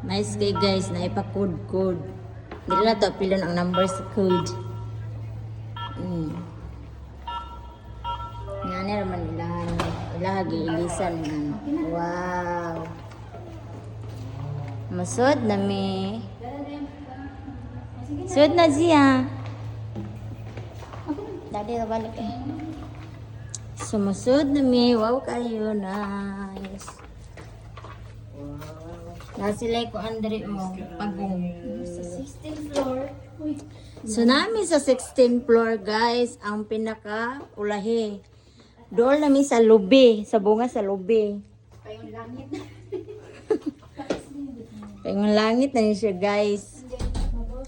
Nice kay guys, na ipa-code. Dili na to pilon ang number sa code. Ngani raman ilahagi ilisan nga. Wow. Masud na mi. Sud na siya. Dali na balik eh. Sumusud na mi. Wow kayo. Nice. Nasilay ko andre mo. Pagong. Sa 16th floor. Uy. So namin sa 16th floor guys. Ang pinaka ulahi. Doon namin sa lobby. Sa bunga sa lobby. Kayong langit. Payong langit na niya siya guys.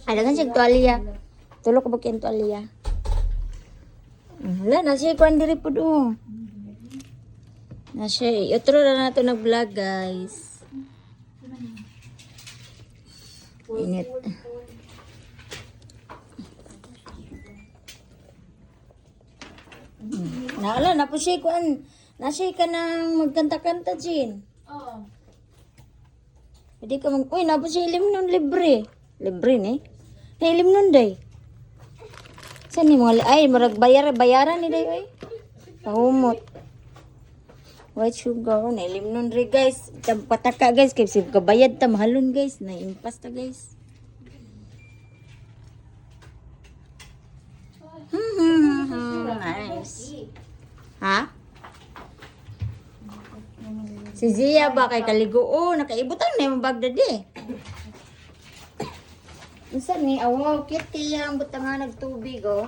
Ay, dagan siya tuwalya. Tulog ko ba kayong tuwalya? Hala, nasa siya kuhan diri po doon. Nasa siya. Ituro na nato nag-vlog guys. Init. Naala, na po siya kuhan. Nasa siya ka nang magkanta-kanta, Jin. Oo. Hindi ka mag... Uy, na po siya ilim nun libre. Libre ni? Na ilim nun day. Saan ni mga... Ay, marag bayaran ni day, oy. Pahumot. White sugar. Na ilim nun rin, guys. Pataka, guys. Kasi kabayad ta, mahalon, guys. Na-impas ta, guys. Nice. Ha? Si Zia ba kay kaligo? Oh, nakaibutan na yung bagdadi. Unsa ni awaw kitty yang butangan nagtubig oh.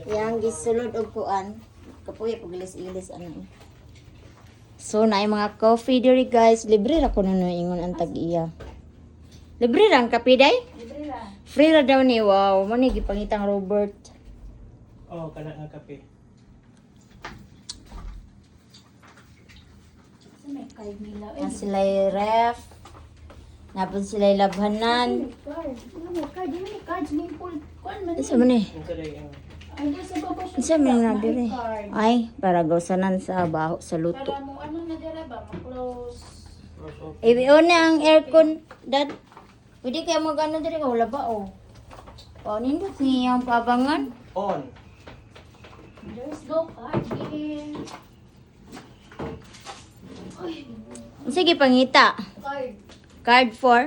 Yang gisulod og kuan. Kapuy pagilis-ilis ano. So naay mga coffee diri guys, libre ra ko nuno ingon ang tag-iya. Libre ra ang kape day? Libre ra. Free ra daw ni wow, mo ni gipangitang Robert. Oh, kana nga kape. Sa may card nila. Na sila'y ref. Napon sila'y labhanan. Card. Ano mo card? Ano may cards? May full. Kuan man. Isa man eh. Unsa day ang Ay, doon sa baba siya. Isa man na May diri. card. Ay, para gawsanan sa baho sa luto. Para mo ano na dira ba? Ma-close. cross off? Iyon na ang aircon, dad. Pwede kaya mag-ano diri ka, wala ba oh. Nindot niya ang pabangan. On. There's go card. Eh. Ay, Sige, pangita. card. Card for?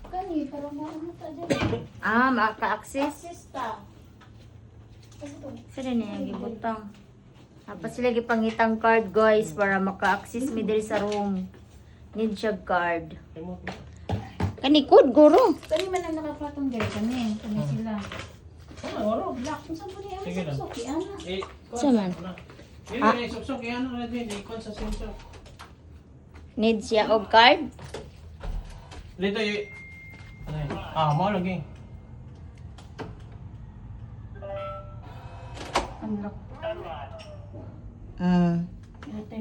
Kani, para mo ano ta dira. Ah, maka-access. Assista. Kasi to. Sila niya yung gibutang. Tapos sila gipangitang card, guys, para maka-access mi diri sa room. Need siya card. Remote. Kanikod, guro. Kani man ang nakapatong diri kani. Kani sila. Ah, oro. Black. Kung saan po niya Sige lang. suki ana. Eh, Sa man? Dili Ah. na suksok yan na din, ikon sa sensor. Need siya og card. Dito y mo lagi. Unlock.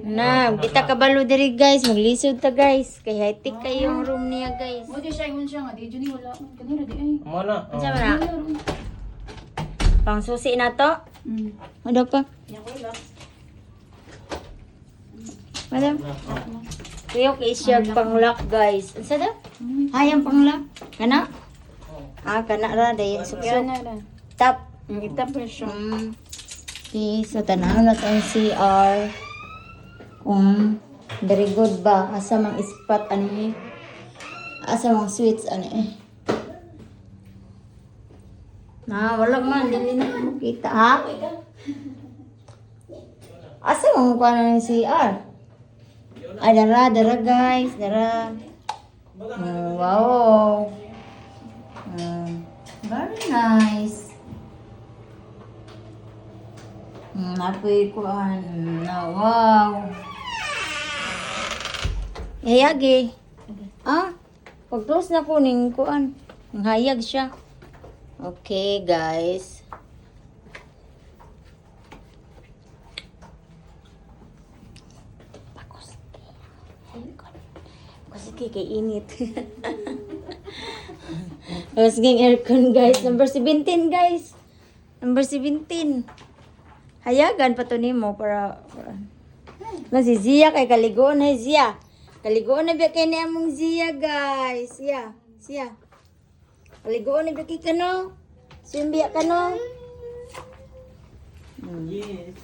Na, kita kabalo diri, guys. Maglisod ta, guys. Kay high-tech kayong room niya, guys. Mo di siya ingon siya nga di jud ni wala man kanira di ay. Mo na. Unsa man na? Pang susi na to. Ano pa? Ya ko ila. Madam? Kuya kay siya pang-lock, guys. Unsa daw? Hayang pang-lock. Kana? Ah, kana ra dayon Yan suksok. na ra. Tap. Kita pa siya. Okay, so tanaw na tayong CR. Kung very good ba? Asa mang spot ano eh? Asa mang switch ano eh? Na, wala man. Dili na ko makita. Ha? Asa mang kuha na ng CR? Ay, dara guys. Dara. Wow. Very nice. Apoy kuan. Wow. Hayag eh. Ah, pag-close na ko ning kuan. Hayag siya. Okay, guys. Kasi kay init. Tapos ging aircon, guys. Number 17, guys. Number 17. Hayagan pa to nimo para. Na si Zia kay kaligoon na Zia. Kaligoon na biya kay ni among Zia, guys. Siya. Kaligoon na biya kay kano. Simbiya kano. Yes.